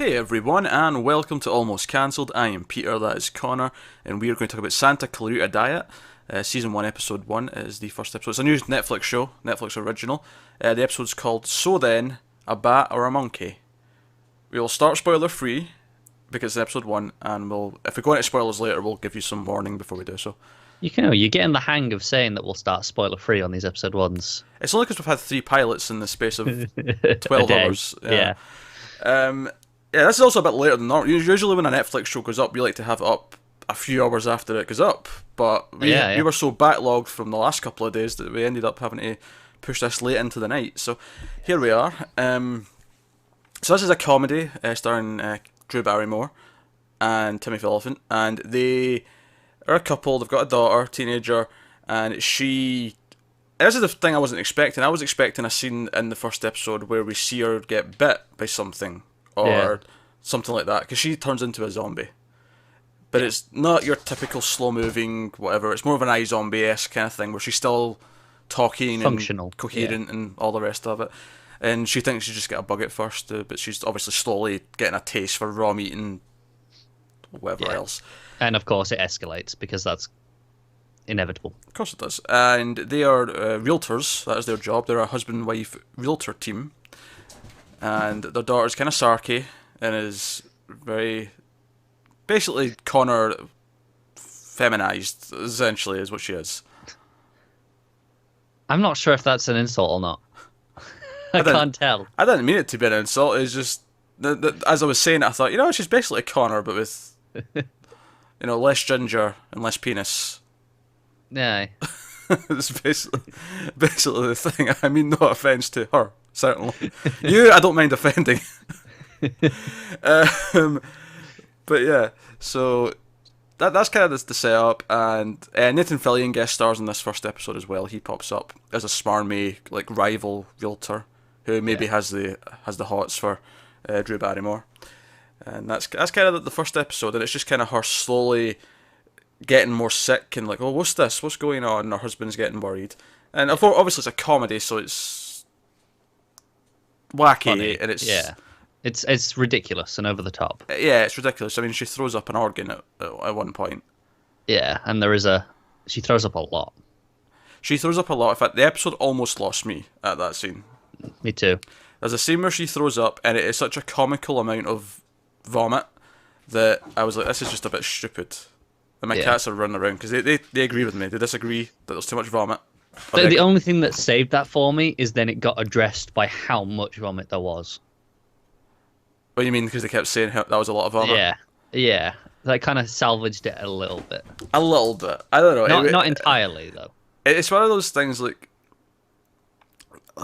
Hey everyone, and welcome to Almost Cancelled. I am Peter, that is Connor, and we are going to talk about Santa Clarita Diet. Season 1, Episode 1 is the first episode. It's a new Netflix show, Netflix original. The episode's called So Then, a Bat or a Monkey? We'll start spoiler free, because it's episode 1, and if we go into spoilers later, we'll give you some warning before we do so. You're getting the hang of saying that we'll start spoiler free on these episode ones. It's only because we've had 3 pilots in the space of 12 hours. Yeah. Yeah, this is also a bit later than normal. Usually when a Netflix show goes up, we like to have it up a few hours after it goes up. But we were so backlogged from the last couple of days that we ended up having to push this late into the night. So here we are. So this is a comedy starring Drew Barrymore and Timothy Olyphant. And they are a couple. They've got a daughter, teenager, and this is the thing I wasn't expecting. I was expecting a scene in the first episode where we see her get bit by something. Or something like that, because she turns into a zombie. But it's not your typical slow-moving whatever. It's more of an iZombie-esque kind of thing, where she's still talking Functional. And coherent and all the rest of it. And she thinks she just got a bug at first, but she's obviously slowly getting a taste for raw meat and whatever else. And of course it escalates, because that's inevitable. Of course it does. And they are realtors. That is their job. They're a husband-wife realtor team. And their daughter's kind of sarky and is very, basically Connor feminized, essentially, is what she is. I'm not sure if that's an insult or not. I can't tell. I didn't mean it to be an insult. It's just, as I was saying it, I thought, she's basically Connor, but with, less ginger and less penis. Yeah. It's basically the thing. I mean, no offense to her, certainly. You, I don't mind offending. But yeah, so that's kind of the setup. And Nathan Fillion guest stars in this first episode as well. He pops up as a smarmy, rival realtor who maybe has the hots for Drew Barrymore. And that's kind of the first episode, and it's just kind of her slowly getting more sick and oh, what's this? What's going on? And her husband's getting worried. And obviously it's a comedy, so it's wacky. Funny. And it's ridiculous and over the top. Yeah, it's ridiculous. I mean, she throws up an organ at one point. Yeah, and she throws up a lot. She throws up a lot. In fact, the episode almost lost me at that scene. Me too. There's a scene where she throws up, and it is such a comical amount of vomit that I was like, this is just a bit stupid. And my cats are running around because they agree with me. They disagree that there's too much vomit. The only thing that saved that for me is then it got addressed by how much vomit there was. What do you mean? Because they kept saying that was a lot of vomit? Yeah. That kind of salvaged it a little bit. A little bit. I don't know. Not entirely, though. It's one of those things,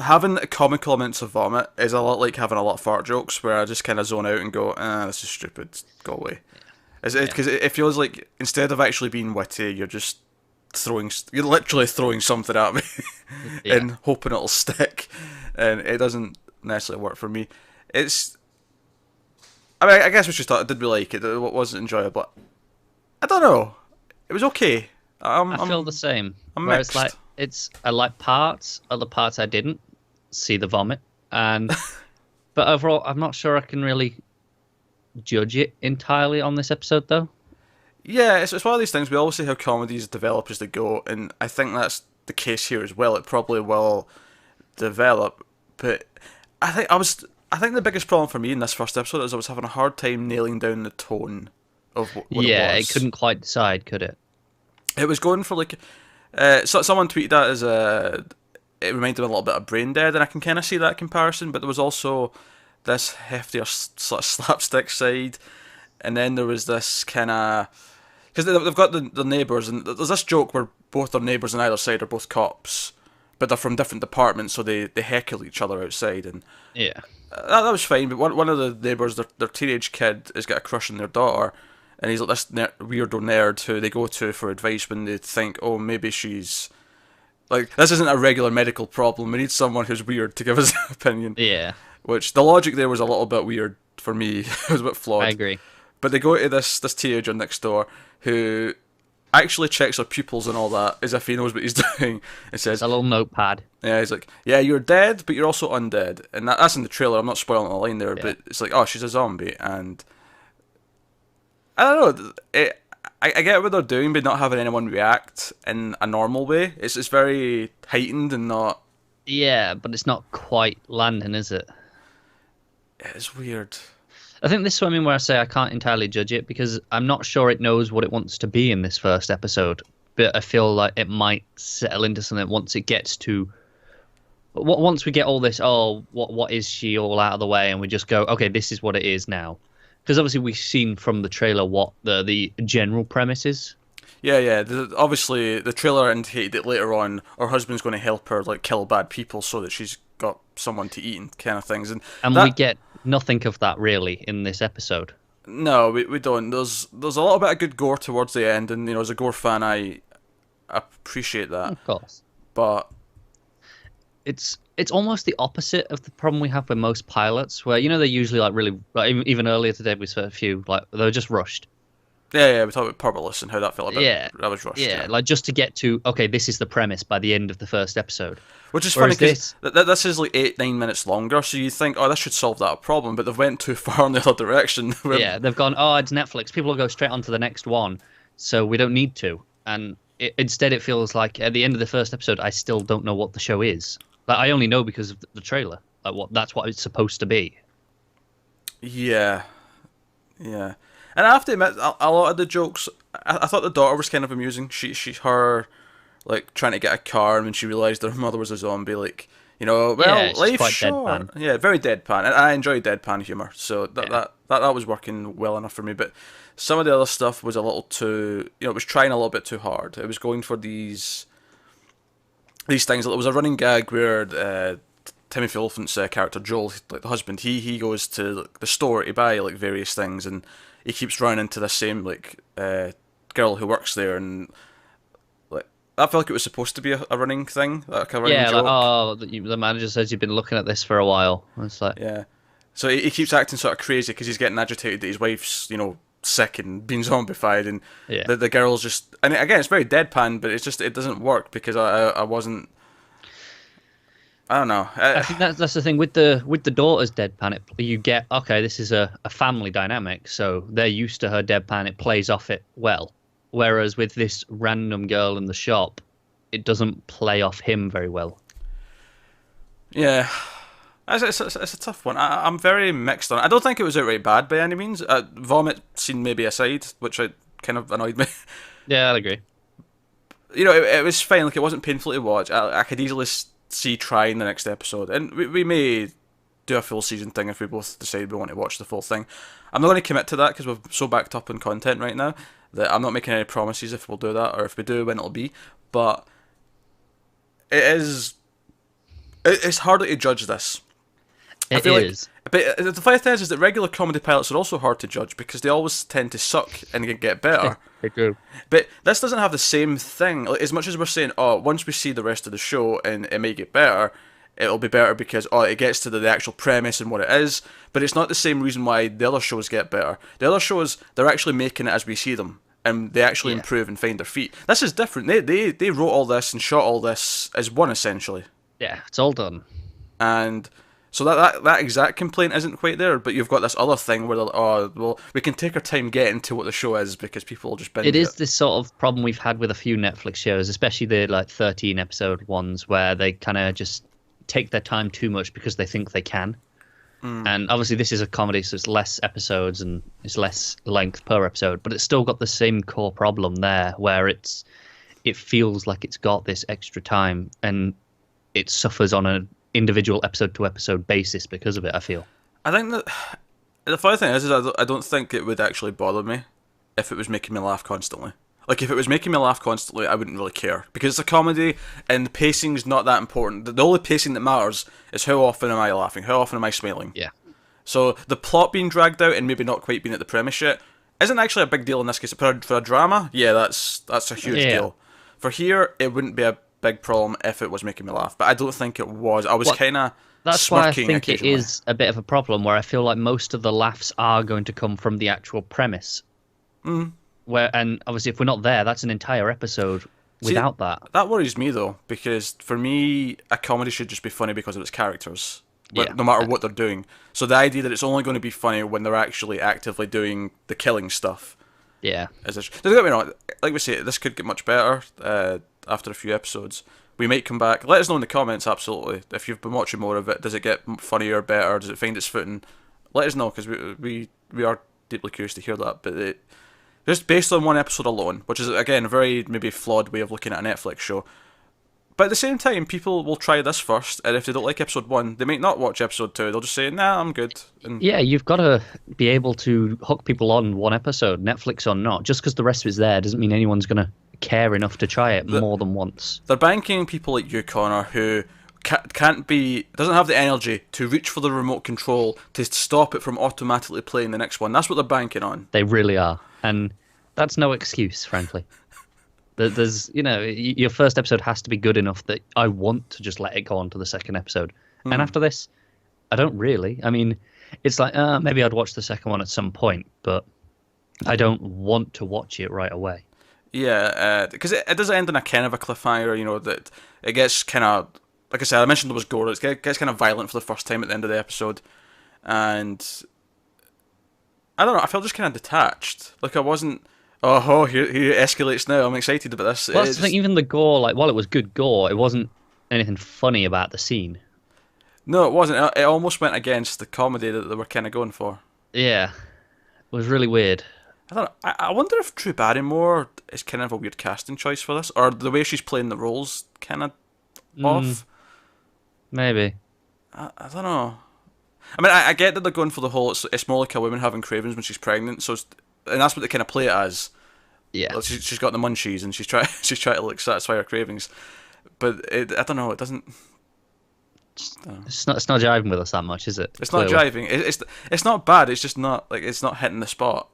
having comical amounts of vomit is a lot like having a lot of fart jokes where I just kind of zone out and go, this is stupid, go away. Because it feels like instead of actually being witty, you're literally throwing something at me and hoping it'll stick, and it doesn't necessarily work for me. I guess we should start. Did we like it? It wasn't enjoyable. I don't know. It was okay. I feel the same. I'm mixed. I like parts. Other parts I didn't see the vomit, but overall, I'm not sure I can really judge it entirely on this episode, though. Yeah, it's one of these things. We always say how comedies develop as they go, and I think that's the case here as well. It probably will develop, but I think the biggest problem for me in this first episode is I was having a hard time nailing down the tone of what it was. Yeah, it couldn't quite decide, could it? It was going for so someone tweeted that as it reminded me a little bit of Brain Dead, and I can kind of see that comparison. But there was also this heftier sort of slapstick side, and then there was this kind of, because they've got the neighbours, and there's this joke where both their neighbours on either side are both cops, but they're from different departments, so they heckle each other outside, and that was fine. But one of the neighbours, their teenage kid, has got a crush on their daughter, and he's like this weirdo nerd who they go to for advice when they think, oh, maybe she's this isn't a regular medical problem. We need someone who's weird to give us an opinion. Yeah. Which the logic there was a little bit weird for me. It was a bit flawed. I agree. But they go to this teenager next door who actually checks her pupils and all that, as if he knows what he's doing. It says a little notepad. Yeah, he's like, yeah, you're dead, but you're also undead, and that's in the trailer. I'm not spoiling the line there, but it's like, oh, she's a zombie, and I don't know. I get what they're doing, but not having anyone react in a normal way. It's very heightened and not. Yeah, but it's not quite landing, is it? It's weird. I think this is what I mean where I say I can't entirely judge it, because I'm not sure it knows what it wants to be in this first episode. But I feel like it might settle into something once it gets to. Once we get all this, what is she, all out of the way, and we just go, okay, this is what it is now. Because obviously we've seen from the trailer what the general premise is. Yeah. Obviously, the trailer indicated that later on her husband's going to help her like kill bad people so that she's got someone to eat and kind of things. And we get nothing of that really in this episode. No, we don't. There's a little bit of good gore towards the end, and as a gore fan, I appreciate that. Of course, but it's almost the opposite of the problem we have with most pilots, where they're usually even earlier today we saw a few they're just rushed. Yeah, we talked about Purposeless and how that felt a bit. That was rushed. Yeah, like just to get to this is the premise by the end of the first episode. Which is funny because this is like 8-9 minutes longer, so you think, this should solve that problem, but they've went too far in the other direction. Yeah, they've gone, it's Netflix. People will go straight on to the next one, so we don't need to. And instead, it feels like at the end of the first episode, I still don't know what the show is. Like I only know because of the trailer. That's what it's supposed to be. Yeah. And I have to admit, a lot of the jokes, I thought the daughter was kind of amusing. Her trying to get a car, and when she realised her mother was a zombie, life's short. Yeah, very deadpan. And I enjoy deadpan humour, so that was working well enough for me. But some of the other stuff was a little too, it was trying a little bit too hard. It was going for these things. It was a running gag where Timothy Olyphant's character Joel, the husband, he goes to the store to buy various things, and he keeps running into the same girl who works there, and I felt like it was supposed to be a running thing, like a running joke. The manager says you've been looking at this for a while. It's like so he keeps acting sort of crazy because he's getting agitated that his wife's sick and being zombified, and the girl's just, and again it's very deadpan, but it doesn't work because I wasn't. I don't know. I think that's the thing with the daughter's deadpan. You get this is a family dynamic, so they're used to her deadpan. It plays off it well. Whereas with this random girl in the shop, it doesn't play off him very well. Yeah, it's a tough one. I'm very mixed on it. I don't think it was outright bad by any means. Vomit scene maybe aside, which kind of annoyed me. Yeah, I'd agree. It was fine. It wasn't painful to watch. I could easily see trying the next episode, and we may do a full season thing if we both decide we want to watch the full thing. I'm not going to commit to that because we're so backed up on content right now that I'm not making any promises if we'll do that, or if we do, when it'll be. But it's harder to judge this. It is. But the funny thing is that regular comedy pilots are also hard to judge because they always tend to suck and get better. They do. But this doesn't have the same thing. As much as we're saying, once we see the rest of the show and it may get better, it'll be better because it gets to the actual premise and what it is. But it's not the same reason why the other shows get better. The other shows, they're actually making it as we see them, and they actually improve and find their feet. This is different. They wrote all this and shot all this as one, essentially. Yeah, it's all done. And so that exact complaint isn't quite there, but you've got this other thing where we can take our time getting to what the show is because people will just binge it. It is this sort of problem we've had with a few Netflix shows, especially the 13 episode ones, where they kind of just take their time too much because they think they can. And obviously this is a comedy, so it's less episodes and it's less length per episode, but it's still got the same core problem there, where it feels like it's got this extra time and it suffers on an individual episode to episode basis because of it, I feel. I think that the funny thing is I don't think it would actually bother me if it was making me laugh constantly. If it was making me laugh constantly, I wouldn't really care. Because it's a comedy, and the pacing's not that important. The only pacing that matters is how often am I laughing, how often am I smiling. Yeah. So the plot being dragged out and maybe not quite being at the premise yet isn't actually a big deal in this case. For a drama, that's a huge deal. For here, it wouldn't be a big problem if it was making me laugh. But I don't think it was. I was kind of That's why I think it is a bit of a problem, where I feel like most of the laughs are going to come from the actual premise. And obviously, if we're not there, that's an entire episode without that. That worries me though, because for me, a comedy should just be funny because of its characters, Yeah. no matter what they're doing. So the idea that it's only going to be funny when they're actually actively doing the killing stuff. Yeah. Don't get me wrong, like we say, this could get much better after a few episodes. We might come back. Let us know in the comments, absolutely. If you've been watching more of it, does it get funnier, better? Does it find its footing? Let us know, because we are deeply curious to hear that. But just based on one episode alone, which is, again, a very maybe flawed way of looking at a Netflix show. But at the same time, people will try this first, and if they don't like episode 1, they might not watch episode 2. They'll just say, nah, I'm good. And yeah, you've got to be able to hook people on one episode, Netflix or not. Just because the rest of it's there doesn't mean anyone's going to care enough to try it more than once. They're banking people like you, Connor, who doesn't have the energy to reach for the remote control to stop it from automatically playing the next one. That's what they're banking on. They really are. And that's no excuse, frankly. There's, your first episode has to be good enough that I want to just let it go on to the second episode. And after this, I don't really. I mean, it's like, maybe I'd watch the second one at some point, but I don't want to watch it right away. Yeah, because it does end on a kind of a cliffhanger, that it gets kind of, like I said, I mentioned there was gore, it gets kind of violent for the first time at the end of the episode, and I don't know, I felt just kind of detached. Like I wasn't, here it escalates now, I'm excited about this. Well, that's the thing, even the gore, like, while it was good gore, it wasn't anything funny about the scene. No, it wasn't. It almost went against the comedy that they were kind of going for. Yeah, it was really weird. I don't know. I wonder if Drew Barrymore is kind of a weird casting choice for this, or the way she's playing the roles kind of off. Maybe. I don't know. I mean, I get that they're going for the whole it's more like a woman having cravings when she's pregnant, and that's what they kind of play it as. Yeah. Like she's got the munchies and she's trying to like satisfy her cravings, but I don't know. It doesn't. It's not jiving with us that much, is it? It's clearly not jiving. It's not bad. It's just not it's not hitting the spot.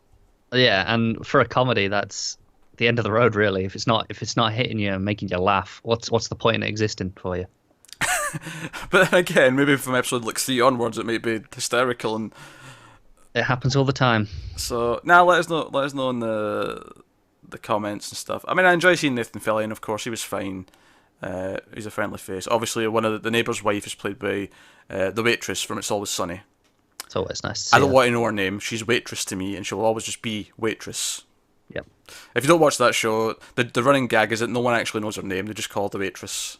Yeah, and for a comedy, that's the end of the road, really. If it's not hitting you and making you laugh, what's the point in it existing for you? But then again, maybe from episode like 3 onwards, it might be hysterical, and it happens all the time. So now let us know in the comments and stuff. I mean, I enjoy seeing Nathan Fillion. Of course, he was fine. He's a friendly face. Obviously, one of the neighbour's wife is played by the waitress from It's Always Sunny. It's always nice to see I don't want to know her name. She's Waitress to me, and she'll always just be Waitress. Yep. If you don't watch that show, the running gag is that no one actually knows her name. They just call her the Waitress.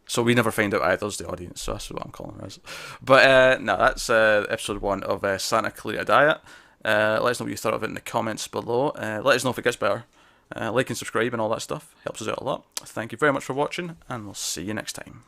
So we never find out either as the audience, so that's what I'm calling her as. But no, that's episode 1 of Santa Clarita Diet. Let us know what you thought of it in the comments below. Let us know if it gets better. Like and subscribe and all that stuff. Helps us out a lot. Thank you very much for watching, and we'll see you next time.